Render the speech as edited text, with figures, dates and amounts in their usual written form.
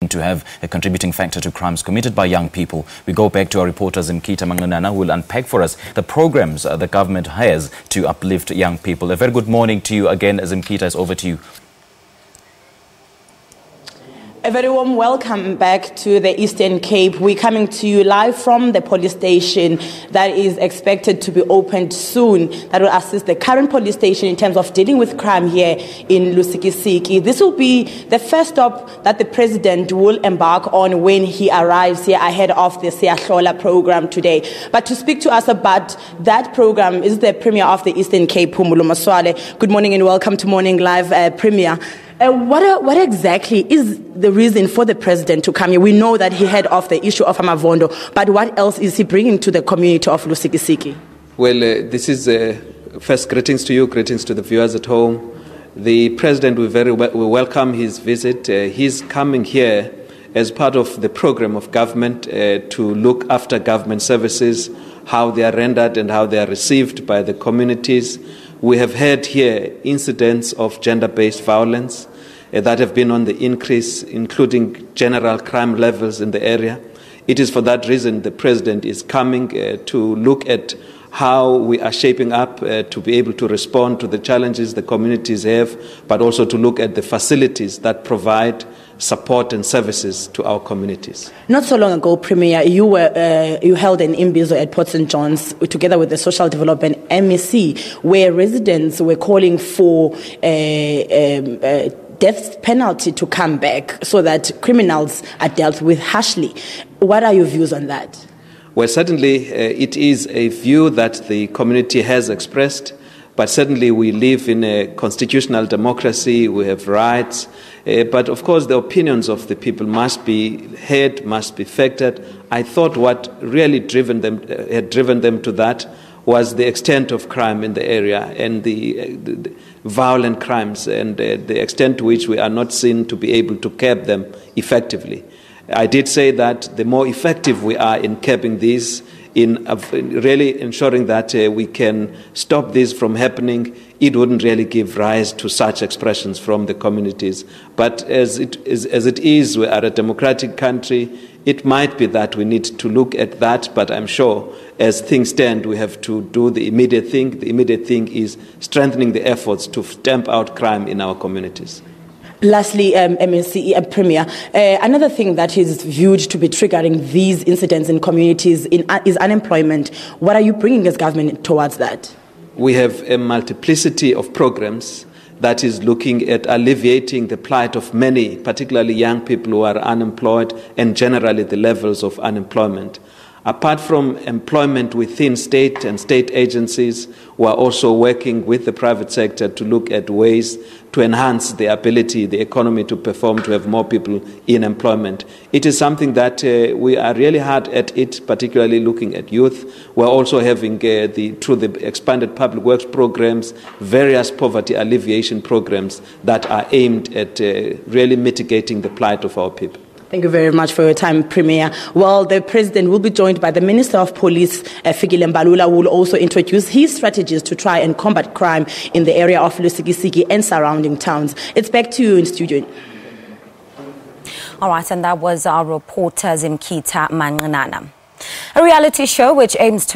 to have a contributing factor to crimes committed by young people. We go back to our reporter Zimkhita Manqinana, who will unpack for us the programs the government has to uplift young people. A very good morning to you again. Zimkhita, is over to you. A very warm welcome back to the Eastern Cape. We're coming to you live from the police station that is expected to be opened soon, that will assist the current police station in terms of dealing with crime here in Lusikisiki. This will be the first stop that the president will embark on when he arrives here ahead of the Siyahlola program today. But to speak to us about that program is the Premier of the Eastern Cape, Phumulo Masualle. Good morning and welcome to Morning Live, Premier. What exactly is the reason for the president to come here? We know that he head off the issue of Amavondo, but what else is he bringing to the community of Lusikisiki? Well, this is first greetings to you, greetings to the viewers at home. The president will welcome his visit. He's coming here as part of the program of government to look after government services, how they are rendered and how they are received by the communities. We have had here incidents of gender-based violence that have been on the increase, including general crime levels in the area. It is for that reason the president is coming to look at how we are shaping up to be able to respond to the challenges the communities have, but also to look at the facilities that provide support and services to our communities. Not so long ago, Premier, you held an imbizo at Port St. John's together with the Social Development MEC, where residents were calling for death penalty to come back so that criminals are dealt with harshly. What are your views on that? Well, certainly it is a view that the community has expressed, but certainly we live in a constitutional democracy, we have rights, but of course the opinions of the people must be heard, must be factored. I thought what really had driven them to that was the extent of crime in the area and the violent crimes and the extent to which we are not seen to be able to curb them effectively. I did say that the more effective we are in curbing these, in really ensuring that we can stop this from happening, it wouldn't really give rise to such expressions from the communities. But as it is, we are a democratic country. It might be that we need to look at that, but I'm sure as things stand, we have to do the immediate thing. The immediate thing is strengthening the efforts to stamp out crime in our communities. Lastly, MNC Premier, another thing that is viewed to be triggering these incidents in communities is unemployment. What are you bringing as government towards that? We have a multiplicity of programs that is looking at alleviating the plight of many, particularly young people who are unemployed and generally the levels of unemployment. Apart from employment within state and state agencies, we are also working with the private sector to look at ways to enhance the ability, the economy to perform, to have more people in employment. It is something that we are really hard at it, particularly looking at youth. We are also having, through the expanded public works programs, various poverty alleviation programs that are aimed at really mitigating the plight of our people. Thank you very much for your time, Premier. Well, the President will be joined by the Minister of Police, Fikile Mbalula, who will also introduce his strategies to try and combat crime in the area of Lusikisiki and surrounding towns. It's back to you in studio. All right, and that was our reporter, Zimkhita Manqinana. A reality show which aims to